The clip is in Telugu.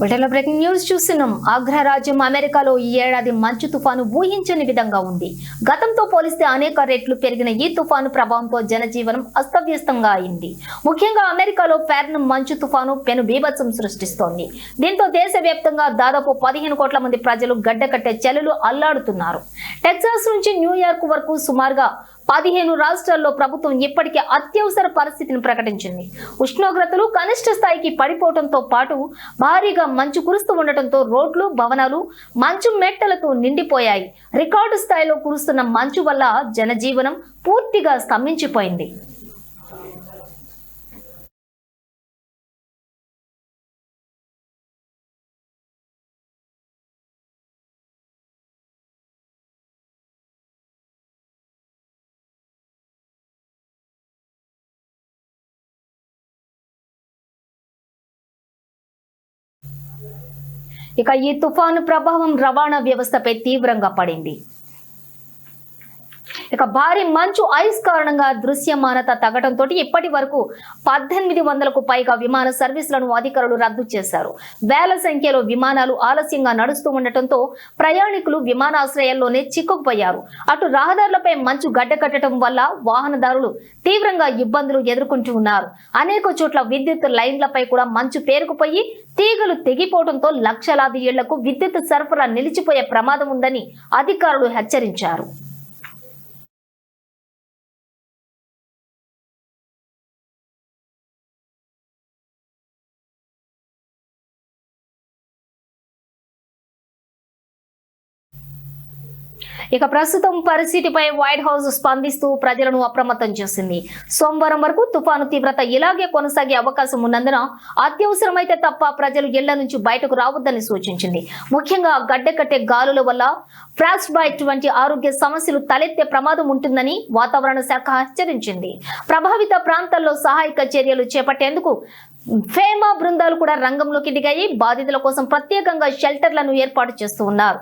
బ్రిటన్లో బ్రేకింగ్ న్యూస్ చూస్తున్నాం. అగ్రరాజ్యం అమెరికాలో ఈ ఏడాది మంచు తుఫాను ఊహించని విధంగా ఉంది. గతంతో పోలిస్తే అనేక రెట్లు పెరిగిన ఈ తుఫాను ప్రభావంతో జనజీవనం అస్తవ్యస్తంగా అయింది. ముఖ్యంగా అమెరికాలో ఫెర్న్ మంచు తుఫాను పెను బీభత్సం సృష్టిస్తోంది. దీంతో దేశవ్యాప్తంగా దాదాపు 15 కోట్ల మంది ప్రజలు గడ్డకట్టే చలులు అల్లాడుతున్నారు. టెక్సాస్ నుంచి న్యూయార్క్ వరకు సుమారుగా 15 రాష్ట్రాల్లో ప్రభుత్వం ఇప్పటికే అత్యవసర పరిస్థితిని ప్రకటించింది. ఉష్ణోగ్రతలు కనిష్ట స్థాయికి పడిపోవడంతో పాటు భారీగా మంచు కురుస్తూ ఉండటంతో రోడ్లు, భవనాలు మంచు మెట్టలతో నిండిపోయాయి. రికార్డు స్థాయిలో కురుస్తున్న మంచు వల్ల జనజీవనం పూర్తిగా స్తంభించిపోయింది. ఇక ఈ తుఫాను ప్రభావం రవాణా వ్యవస్థపై తీవ్రంగా పడింది. ఇక భారీ మంచు ఐస్ కారణంగా దృశ్యమానత తగ్గడంతో ఇప్పటి వరకు 1800కు పైగా విమాన సర్వీసులను అధికారులు రద్దు చేశారు. వేల సంఖ్యలో విమానాలు ఆలస్యంగా నడుస్తూ ఉండటంతో ప్రయాణికులు విమానాశ్రయాల్లోనే చిక్కుకుపోయారు. అటు రహదారులపై మంచు గడ్డకట్టడం వల్ల వాహనదారులు తీవ్రంగా ఇబ్బందులు ఎదుర్కొంటూ ఉన్నారు. అనేక చోట్ల విద్యుత్ లైన్లపై కూడా మంచు పేరుకుపోయి తీగలు తెగిపోవడంతో లక్షలాది ఇళ్లకు విద్యుత్ సరఫరా నిలిచిపోయే ప్రమాదం ఉందని అధికారులు హెచ్చరించారు. ఇక ప్రస్తుతం పరిస్థితిపై వైట్ హౌస్ స్పందిస్తూ ప్రజలను అప్రమత్తం చేసింది. సోమవారం వరకు తుఫాను తీవ్రత ఇలాగే కొనసాగే అవకాశం ఉన్నందున అత్యవసరమైతే తప్ప ప్రజలు ఇళ్ల నుంచి బయటకు రావద్దని సూచించింది. ముఖ్యంగా గడ్డకట్టే గాలుల వల్ల ఫ్రాస్ట్ బైట్ వంటి ఆరోగ్య సమస్యలు తలెత్తే ప్రమాదం ఉంటుందని వాతావరణ శాఖ హెచ్చరించింది. ప్రభావిత ప్రాంతాల్లో సహాయక చర్యలు చేపట్టేందుకు ఫేమా బృందాలు కూడా రంగంలోకి దిగాయి. బాధితుల కోసం ప్రత్యేకంగా షెల్టర్లను ఏర్పాటు చేస్తూ ఉన్నారు.